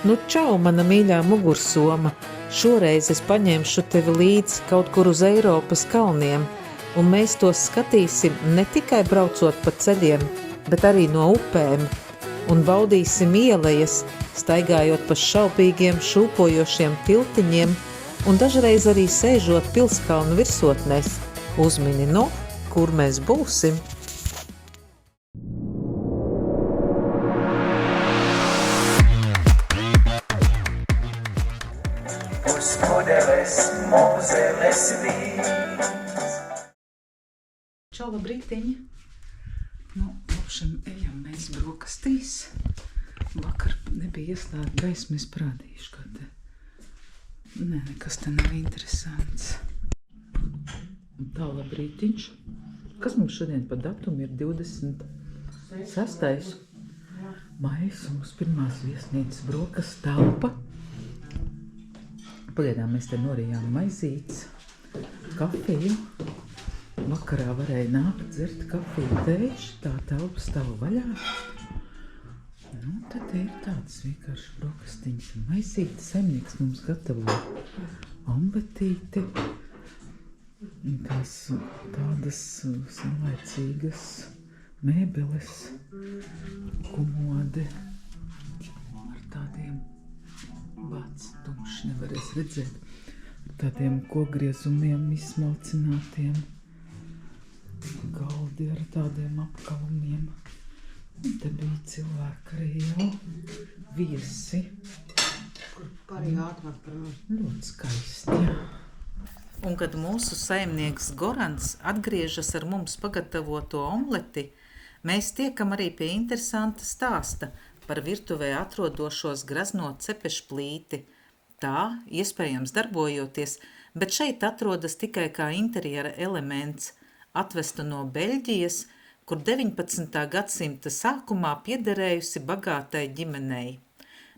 Nu, čau, mana mīļā mugursoma! Šoreiz es paņemšu tevi līdzi kaut kur uz Eiropas kalniem, un mēs tos skatīsim ne tikai braucot pa ceļiem, bet arī no upēm, un baudīsim ielejas, staigājot pa šaubīgiem, šūpojošiem tiltiņiem, un dažreiz arī sēžot pilskalnu virsotnēs. Uzmini, nu, kur mēs būsim? Čau, labrītiņi! Nu, lapšam, ejam mēs brokastīs. Vakar nebija ieslēgta gaisma, es parādīšu, kā te. Nē, nekas te nav interesants. Tā, labrītiņš. Kas mums šodien pa datumu ir 26. maijs, un mums pirmās viesnīcas brokastu telpa. Pagaidām mēs te norījām maizītes, kafiju. Vakarā varēja nākt dzert kafiju, tēšu, tā telpa stāv vaļā. Nu, tad ir tāds vienkārši brokastiņas un maizītes. Saimnieks mums gatavo omletīti. Tās tādas senlaicīgas mēbeles, komode ar tādiem vāc tumši nevarēs redzēt, ar tādiem kokgriezumiem izsmalcinātiem, galdi ar tādiem apkalumiem. Un te bija cilvēki arī jau viesi. Kur pārējā atvar par mums. Ļoti skaisti, jā. Un kad mūsu saimnieks Gorans atgriežas ar mums pagatavoto omleti, mēs tiekam arī pie interesanta stāsta par virtuvē atrodošos grazno cepešplīti. Tā, iespējams darbojoties, bet šeit atrodas tikai kā interjera elements, atvesta no Beļģijas, kur 19. gadsimta sākumā piederējusi bagātai ģimenei.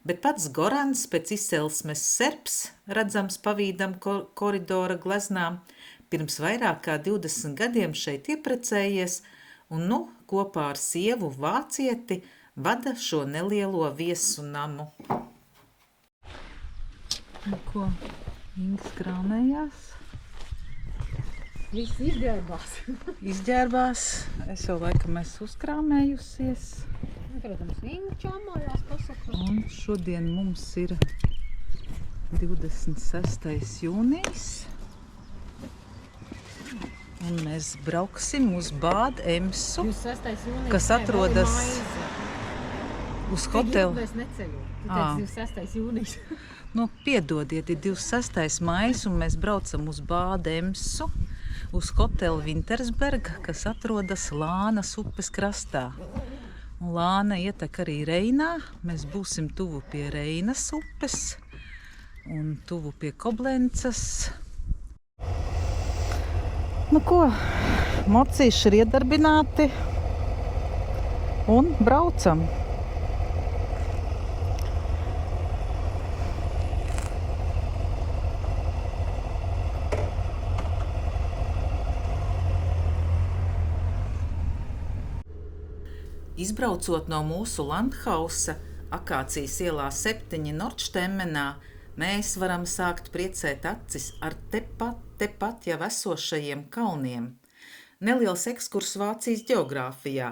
Bet pats Gorans pēc izcelsmes serbs, redzams pavīdam koridora gleznām, pirms vairāk kā 20 gadiem šeit ieprecējies un nu kopā ar sievu vācieti vada šo nelielo viesu namu. Ko? Ingas krāmējās? Viss izģērbās. Izģērbās. Es jau laikam esmu uzkrāmējusies. Protams, Inga čāmājās, pasaka. Un šodien mums ir 26. jūnijas. Un mēs brauksim uz Bādu Emsu, 26. jūnijas. kas atrodas uz hotelu. Es neceļu. Tu teici 26. jūnijas. Nu, piedodiet, ir 26. maijs, un mēs braucam uz Bādu Emsu, uz hotelu Wintersberga, kas atrodas Lānas upes krastā. Un Lāna ietek arī Reinā. Mēs būsim tuvu pie Reinas upes un tuvu pie Koblencas. Nu ko, mocīši ir iedarbināti un braucam. Izbraucot no mūsu landhausa, Akācijas ielā 7 Nordštemmenā, mēs varam sākt priecēt acis ar tepat jau esošajiem kalniem. Neliels ekskurs Vācijas ģeogrāfijā.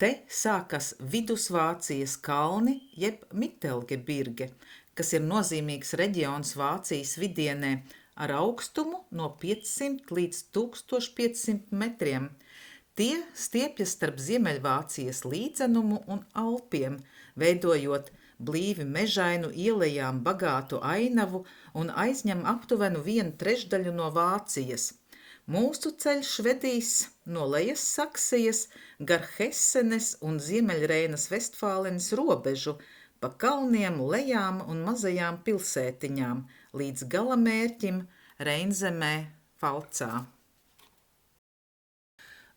Te sākas Vidusvācijas kalni, jeb Mittelgebirge, kas ir nozīmīgs reģions Vācijas vidienē ar augstumu no 500 līdz 1500 metriem. Tie stiepjas starp Ziemeļvācijas līdzenumu un Alpiem, veidojot blīvi mežainu ielejām bagātu ainavu un aizņem aptuvenu 1/3 no Vācijas. Mūsu ceļš vedīs no Lejas Saksijas gar Hesenes un Ziemeļreinas Vestfālenes robežu, pa kalniem, lejām un mazajām pilsētiņām, līdz galamērķim Reinzemē, Falcā.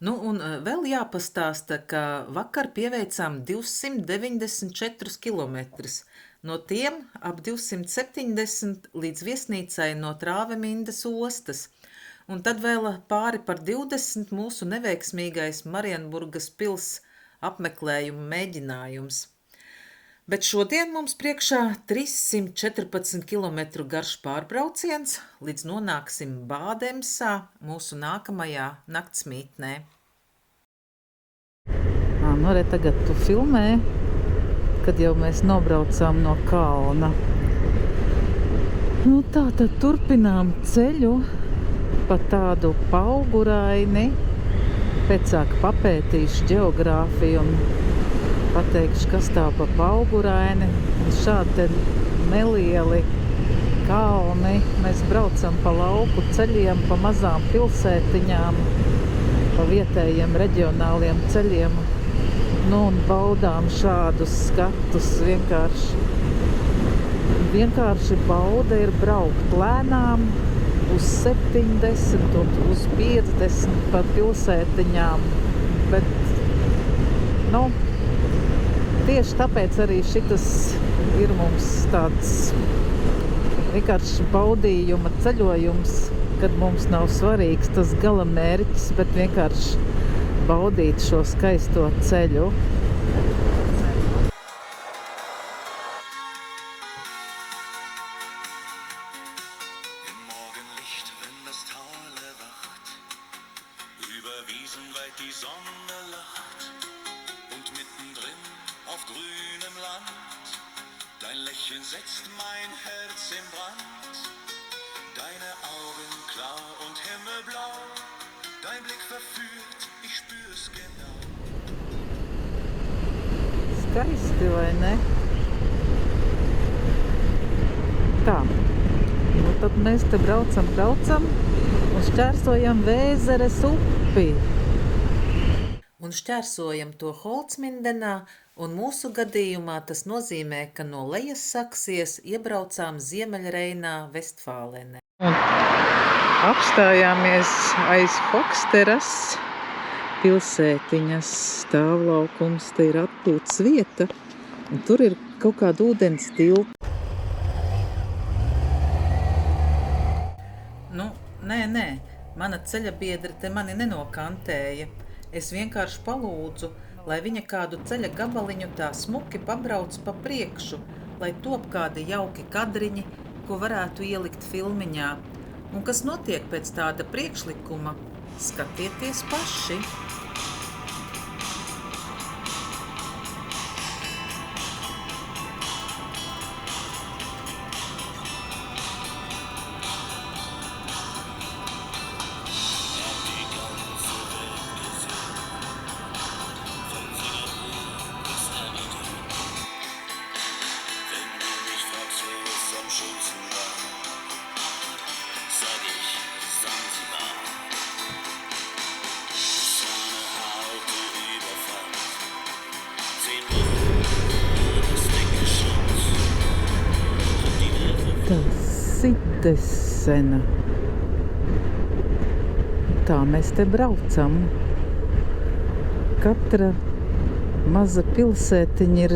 Nu, un vēl jāpastāsta, ka vakar pieveicām 294 kilometrus. No tiem ap 270 līdz viesnīcai no Trāvemindas ostas. Un tad vēl pāri par 20 mūsu neveiksmīgais Marienburgas pils apmeklējuma mēģinājums. Bet šodien mums priekšā 314 km garš pārbrauciens, līdz nonāksim Bādemsā, mūsu nākamajā naktsmītnē. Nu, re, tagad tu filmē, kad jau mēs nobraucām no kalna. Nu, tā tad turpinām ceļu pa tādu pauguraini. Pēcāk papētīšu ģeogrāfiju un pateikšu, kas tā pa pauguraini. Šādi nelieli kalni. Mēs braucam pa lauku ceļiem, pa mazām pilsētiņām, pa vietējiem reģionāliem ceļiem. Nu, un baudām šādus skatus vienkārši bauda ir braukt lēnām uz 70 un uz 50 pa pilsētiņām, bet, nu, tieši tāpēc arī šitas ir mums tāds vienkārši baudījuma ceļojums, kad mums nav svarīgs tas gala mērķis, bet vienkārši baudīt šo skaisto ceļu. Dein Lächeln setzt mein Herz in Brand. Deine Augen klar und himmelblau. Dein Blick verführt, ich spür's genau. Skaisti, vai ne? Tā. Nu, tad mēs te braucam un šķērsojam Vēzeres upi. Un šķērsojam to Holcmindenā, un mūsu gadījumā tas nozīmē, ka no lejas saksies iebraucām Ziemeļreinā, Vestfālenē. Un apstājāmies aiz Foksteras pilsētiņas stāvlaukums, te ir atpūtas vieta, un tur ir kaut kāda ūdens tilpa. Nu, nē, mana ceļabiedre te mani nenokantēja. Es vienkārši palūdzu, lai viņa kādu ceļa gabaliņu tā smuki pabrauc pa priekšu, lai top kādi jauki kadriņi, ko varētu ielikt filmiņā. Un kas notiek pēc tāda priekšlikuma? Skatieties paši! Sidesena. Tā mēs te braucam. Katra maza pilsētiņa ir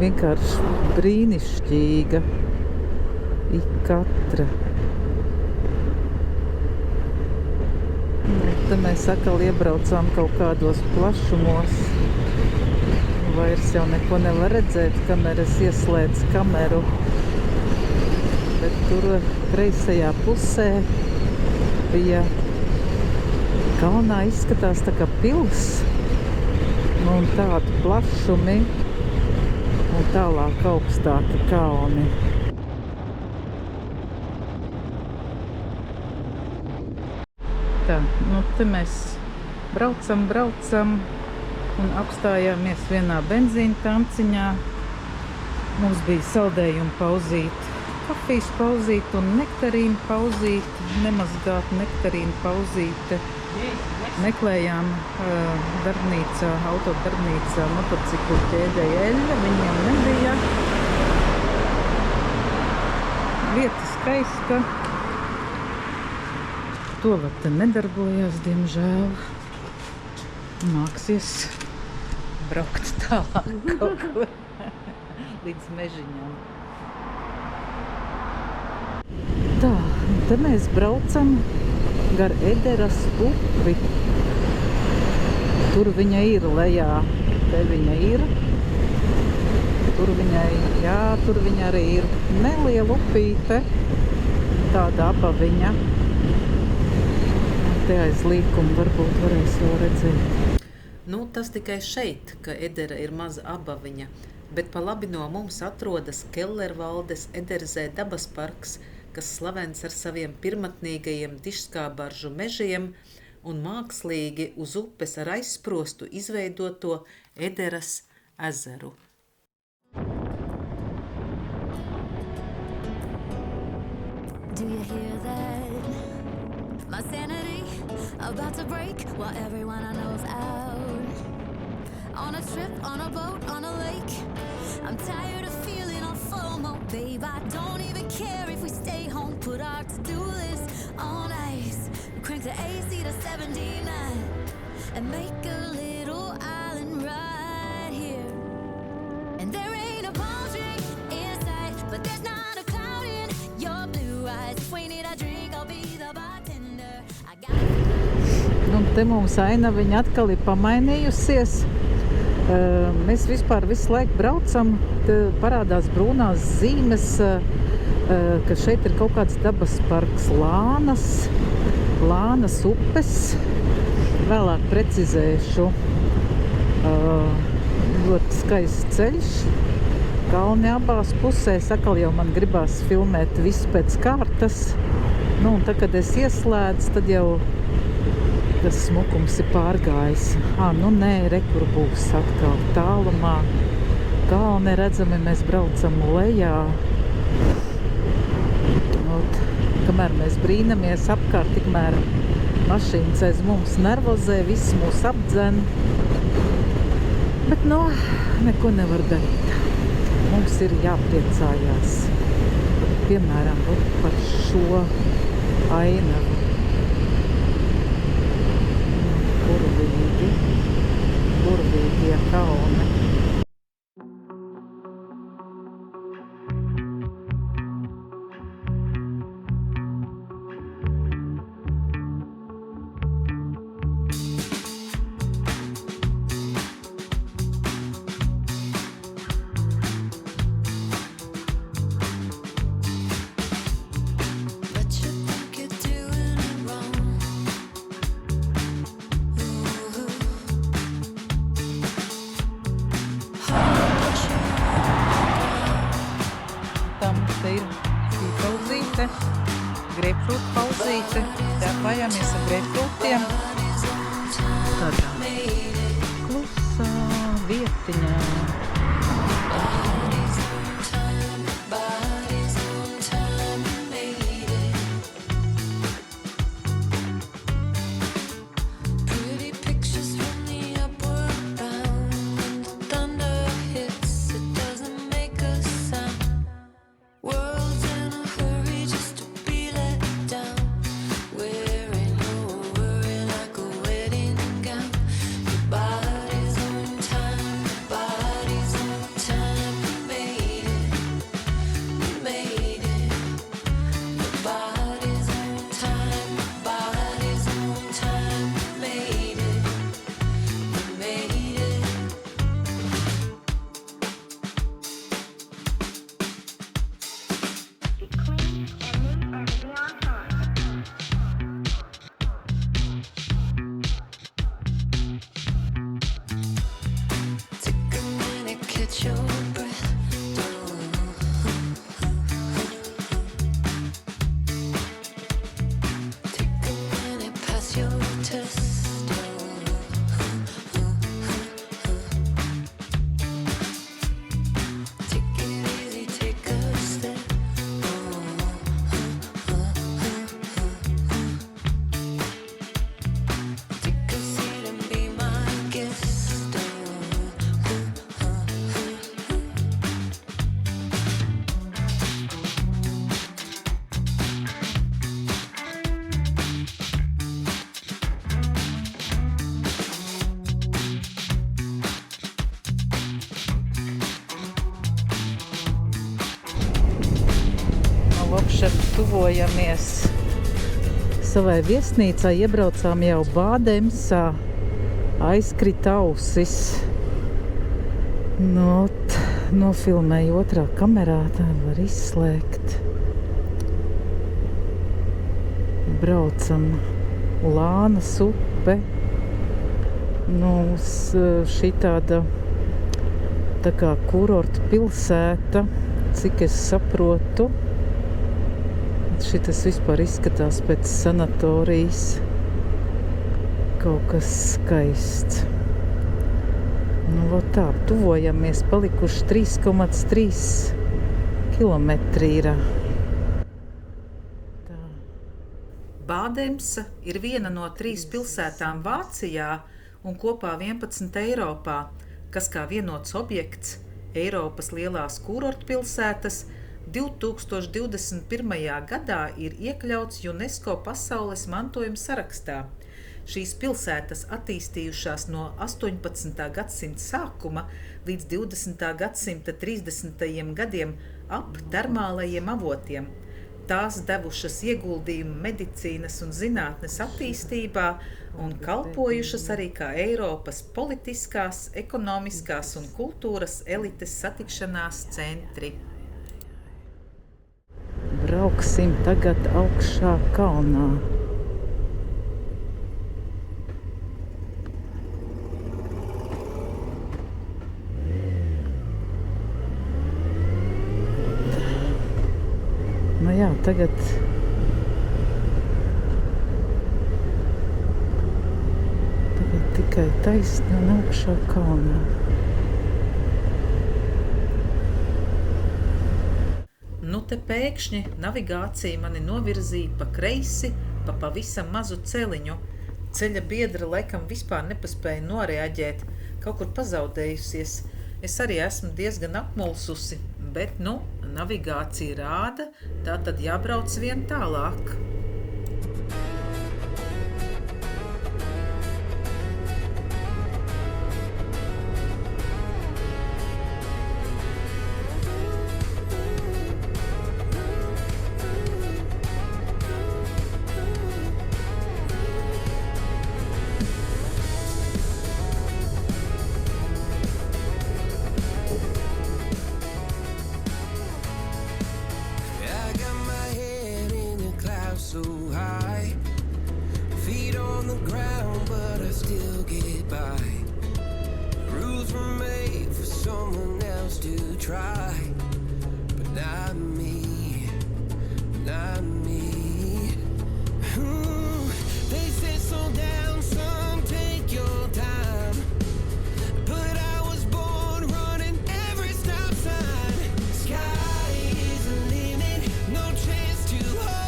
vienkārši brīnišķīga. Ik katra. Te mēs atkal iebraucām kaut kādos plašumos. Vairs jau neko nevar redzēt, kamēr es ieslēdzu kameru. Bet tur kreisajā pusē bija kalnā izskatās tā kā pils, nu, un tādi plašumi un tālāk augstāki kalni. Tā, nu te mēs braucam un apstājāmies vienā benzīna tanciņā. Mums bija saldējuma pauzīt. Kafijas pauzīt un nektarīna pauzīt, nemazgāt nektarīna pauzīte. Meklējām darbnīcā, autodarbnīcā motociklu ķēdēja Eļļa, viņiem nebija. Vieta skaista. Tualete nedarbojās, diemžēl. Nāksies braukt tālāk kaut kur līdz mežiņām. Tā, te mēs braucam gar Ederas upi. Tur viņa ir lejā. Te viņa ir. Tur viņa arī ir neliela upīte, tāda abaviņa. Te aiz līkuma varbūt varēs jau redzēt. Nu, tas tikai šeit, ka Edera ir maza abaviņa, bet pa labi no mums atrodas Kellervaldes Ederzē dabas parks, kas slavens ar saviem pirmatnīgajiem dižskābaržu mežiem un mākslīgi uz upes ar aizsprostu izveidoto Ederas ezeru. Do you hear that? My sanity about to break while everyone I know's out. On a trip, on a boat, on a lake. I'm tired of feeling on FOMO, babe. I don't even care if we stay home. Put our to-do list on ice. Crank the AC to 79 and make a little island right here. And there ain't a palm tree in sight, but there's not a cloud in your blue eyes. If we need a drink, I'll be the bartender. I got Un te mums ainaviņa atkal ir pamainījusies. Mēs vispār visu laiku braucam, te parādās brūnās zīmes, ka šeit ir kaut kāds dabas parks Lānas upes. Vēlāk precizēšu. Ļoti skaists ceļš. Kalni abās pusēs. Atkal jau man gribās filmēt visu pēc kārtas. Nu, un tad, kad es ieslēdzu, tad jau tas smukums ir pārgājis. Nu nē, kur būs atkal tālumā. Kalni redzami, mēs braucam lejā. Kamēr mēs brīnamies apkārt, tikmēr mašīnas aiz mums nervozē, viss mūs apdzen. Bet, neko nevar darīt. Mums ir jāpriecājās. Piemēram, par šo ainavu. Burvīgie kalni. Greipfrūtu pauzīte. Tā pājāmies ar greipfrūtiem. Tādā klusā vietiņā. Tuvojamies savai viesnīcai, iebraucām jau Bādemsā, aizkrita ausis. nofilmēju otrā kamerā, tā var izslēgt. Braucam Lānas upe. Uz šī tāda tā kā kurorta pilsēta, cik es saprotu. Šitas vispār izskatās pēc sanatorijas. Kaut kas skaists. Tā, tuvojamies, palikuši 3,3 kilometri ir. Bādemsa ir viena no 3 pilsētām Vācijā un kopā 11 Eiropā, kas kā vienots objekts Eiropas lielās kurortpilsētas 2021. gadā ir iekļauts UNESCO pasaules mantojuma sarakstā. Šīs pilsētas attīstījušās no 18. gadsimta sākuma līdz 20. gadsimta 30. gadiem ap termālajiem avotiem. Tās devušas ieguldījumu medicīnas un zinātnes attīstībā un kalpojušas arī kā Eiropas politiskās, ekonomiskās un kultūras elites satikšanās centri. Brauksim tagad augšā kalnā. Jā, tagad tikai taisni un augšā kalnā. Te pēkšņi navigācija mani novirzīja pa kreisi, pa pavisam mazu celiņu. Ceļa biedra laikam vispār nepaspēja noreaģēt, kaut kur pazaudējusies. Es arī esmu diezgan apmulsusi, bet, navigācija rāda, tā tad jābrauc vien tālāk. So high, feet on the ground, but I still get by. Rules were made for someone else to try, but not me, not me. They said slow down, son, take your time, but I was born running every stop sign. Sky is the limit, no chance to hold.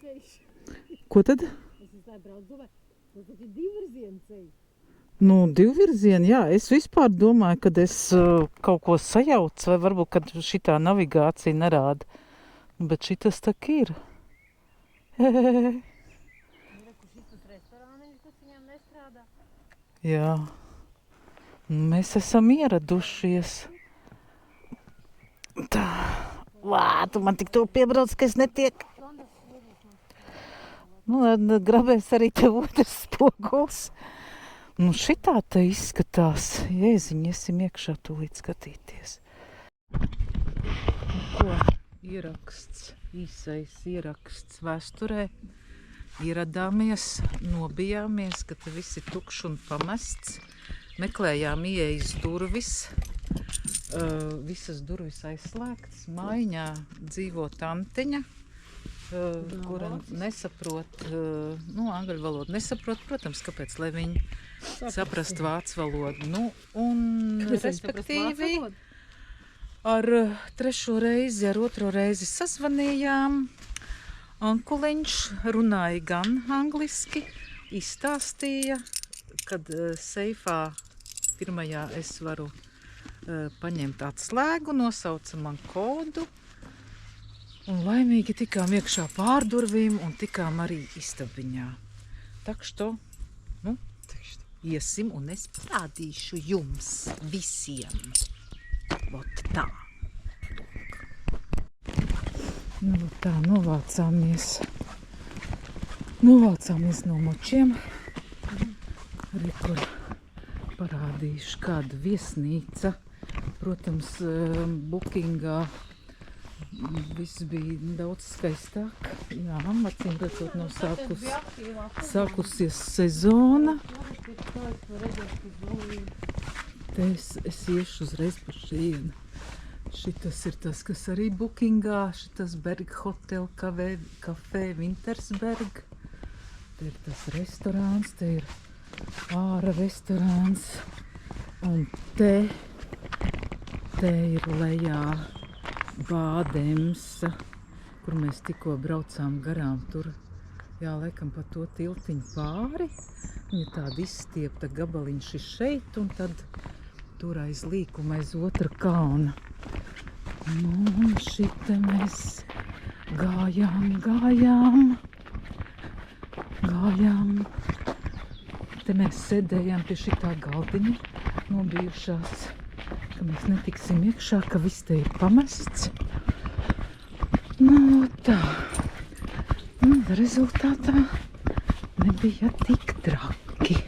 ceļš. Ko tad? Es tā braucu, domāju, tas taču ir divvirziena ceļš. Nu, divvirzieni, jā. Es vispār domāju, kad es kaut ko sajaucu, vai varbūt, kad šitā navigācija nerāda. Bet šitas tak ir. Kur šis restorāniņš, kas viņam nestrādā? Jā. Mēs esam ieradušies. Tā. Vā, tu man tik to piebrauc, ka es netiek. Nu, grabēs arī tev otrs spoguls. Nu, šitā te izskatās. Jēziņ, iesim iekšā tūlīt skatīties. Ko? Ieraksts, īsais ieraksts vēsturē. Ieradāmies, nobijāmies, ka te viss ir tukšs un pamests. Meklējām ieejas durvis. Visas durvis aizslēgtas. Mājiņā dzīvo tantiņa, kura nesaprot, angļu valodu nesaprot, protams, kāpēc, lai viņi saprast vācu valodu. Nu, un respektīvi ar trešo reizi, ar otro reizi sazvanījām. Ankuliņš runāja gan angliski, izstāstīja, kad seifā pirmajā es varu paņemt atslēgu, nosauca man kodu. Un laimīgi tikām iekšā pārdurvīm un tikām arī istabiņā. Tak što, iesim un es parādīšu jums visiem. Vot tā. Nu, tā, novācāmies no močiem. Arī, kur parādīšu kāda viesnīca. Protams, Bookingā viss bija daudz skaistāk. Jā, acīm redzot, nav sākusies sezona. Te es iešu uzreiz pa šienu. Šitas ir tas, kas arī Bookingā, šitas Berg Hotel Café Wintersberg. Te ir tas restorāns, te ir āra restorāns. Un te ir lejā Bādemsa, kur mēs tikko braucām garām. Tur, jā, laikam pa to tiltiņu pāri. Viņa tāda izstiepta gabaliņš ir šeit, un tad tur aiz līkuma, aiz otra kalna. Nu, un šite mēs gājām. Te mēs sēdējām pie šitā galdiņa, nobijušās, ka mēs netiksim iekšā, ka viss te ir pamests. Nu, tā. Un rezultātā nebija tik traki.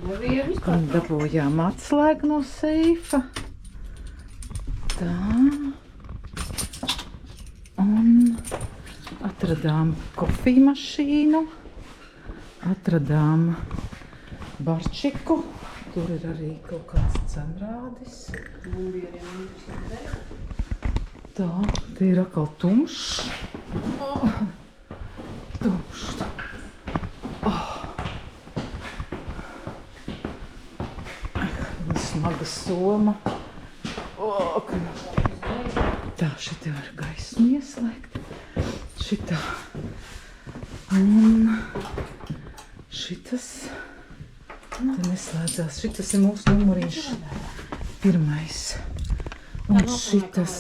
Un dabūjām atslēgu no seifa. Tā. Un atradām kofiju mašīnu. Atradām barčiku. Tur ir arī kaut kāds cenrādis. Tā, te ir atkal tumšs. Tumšs. Smaga soma. Tā, šitā var gaismu ieslēgt. Šitā. Un šitas. Te neslēdzās. Šitas ir mūsu numuriņš. Pirmais. Un šitas.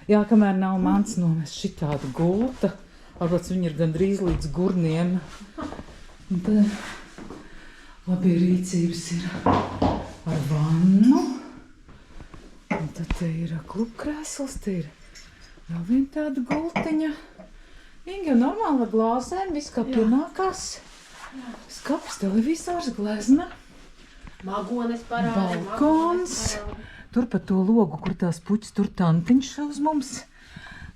Jā, kamēr nav mans nomest šitāda gulta. Varbūt viņa ir gandrīz līdz gurniem. Un tad labi rīcības ir ar vannu. Un tad te ir klubkrēsls. Te ir vēl viena tāda gultiņa. Viņa jau normāla glāzēm, viss kā pienākās. Skaps, televizors, glezna, Magones parāda, balkons. Tur pa to logu, kur tās puķis, tur tantiņš uz mums.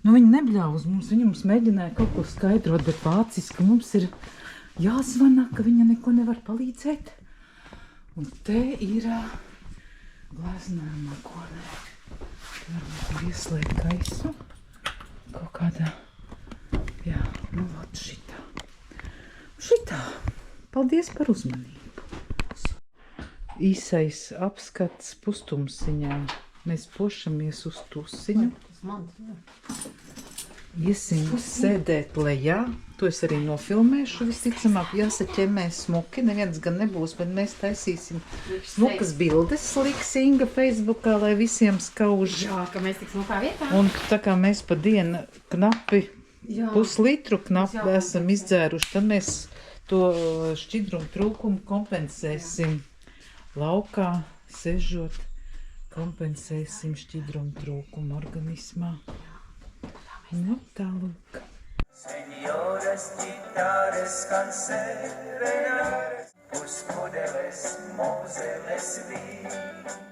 Nu, viņi nebļāva uz mums, viņi mums mēģināja kaut ko skaidrot, bet vāciski mums ir jāzvana, ka viņa neko nevar palīdzēt. Un te ir gleznā magone. Varbūt var ieslēgt gaisu. Kaut kādā, jā, nu vot šitā. Šitā. Paldies par uzmanību. Īsais apskats pustumsiņā. Mēs pošamies uz tusiņu. Iesim sēdēt lejā. To es arī nofilmēšu visticamāk. Jāsaķemē smuki. Neviens gan nebūs, bet mēs taisīsim smukas bildes. Liks Inga Facebookā, lai visiem skauž. Jā, ka mēs tik smukā vietā. Un tā kā mēs pa dienu knapi, puslitru knapi esam izdzēruši, tad mēs to šķidrumu trūkumu kompensēsim laukā, sežot. Kompensēsim šķidrumu trūkumu organismā. Nu, tālūk. Señoras, guitarras, cancerenas, puspudeles, mozeles, vīns.